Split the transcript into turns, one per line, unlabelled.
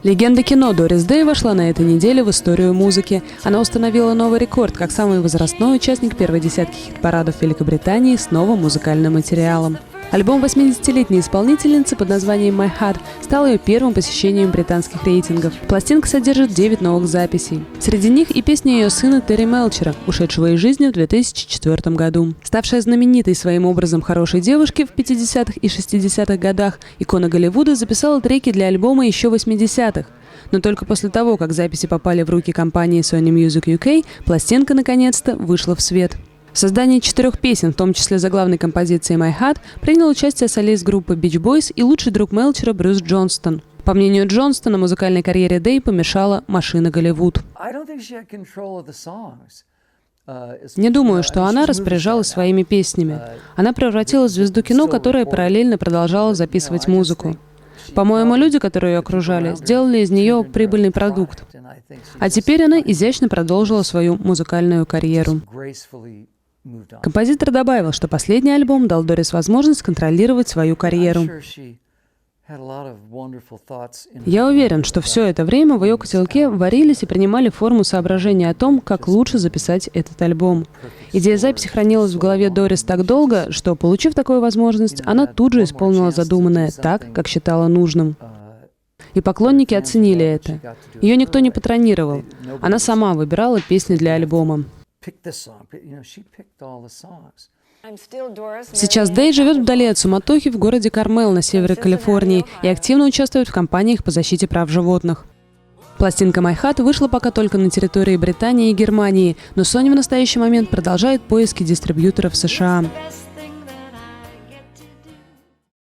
Легенда кино Дорис Дэй вошла на этой неделе в историю музыки. Она установила новый рекорд как самый возрастной участник первой десятки хит-парадов Великобритании с новым музыкальным материалом. Альбом 80-летней исполнительницы под названием «My Heart» стал ее первым посещением британских рейтингов. Пластинка содержит 9 новых записей. Среди них и песни ее сына Терри Мелчера, ушедшего из жизни в 2004 году. Ставшая знаменитой своим образом хорошей девушки в 50-х и 60-х годах, икона Голливуда записала треки для альбома еще в 80-х. Но только после того, как записи попали в руки компании Sony Music UK, пластинка наконец-то вышла в свет. В создании 4 песен, в том числе заглавной композиции «My Heart», принял участие солист группы Beach Boys и лучший друг Мелчера Брюс Джонстон. По мнению Джонстона, музыкальной карьере Дэй помешала машина Голливуд. Не думаю, что она распоряжалась своими песнями. Она превратила в звезду кино, которая параллельно продолжала записывать музыку. По-моему, люди, которые ее окружали, сделали из нее прибыльный продукт. А теперь она изящно продолжила свою музыкальную карьеру. Композитор добавил, что последний альбом дал Дорис возможность контролировать свою карьеру. Я уверен, что все это время в ее котелке варились и принимали форму соображения о том, как лучше записать этот альбом. Идея записи хранилась в голове Дорис так долго, что, получив такую возможность, она тут же исполнила задуманное так, как считала нужным. И поклонники оценили это. Ее никто не патронировал. Она сама выбирала песни для альбома. Сейчас Дэй живет вдали от суматохи в городе Кармел на севере Калифорнии и активно участвует в кампаниях по защите прав животных. Пластинка «My Heart» вышла пока только на территории Британии и Германии, но Sony в настоящий момент продолжает поиски дистрибьюторов в США.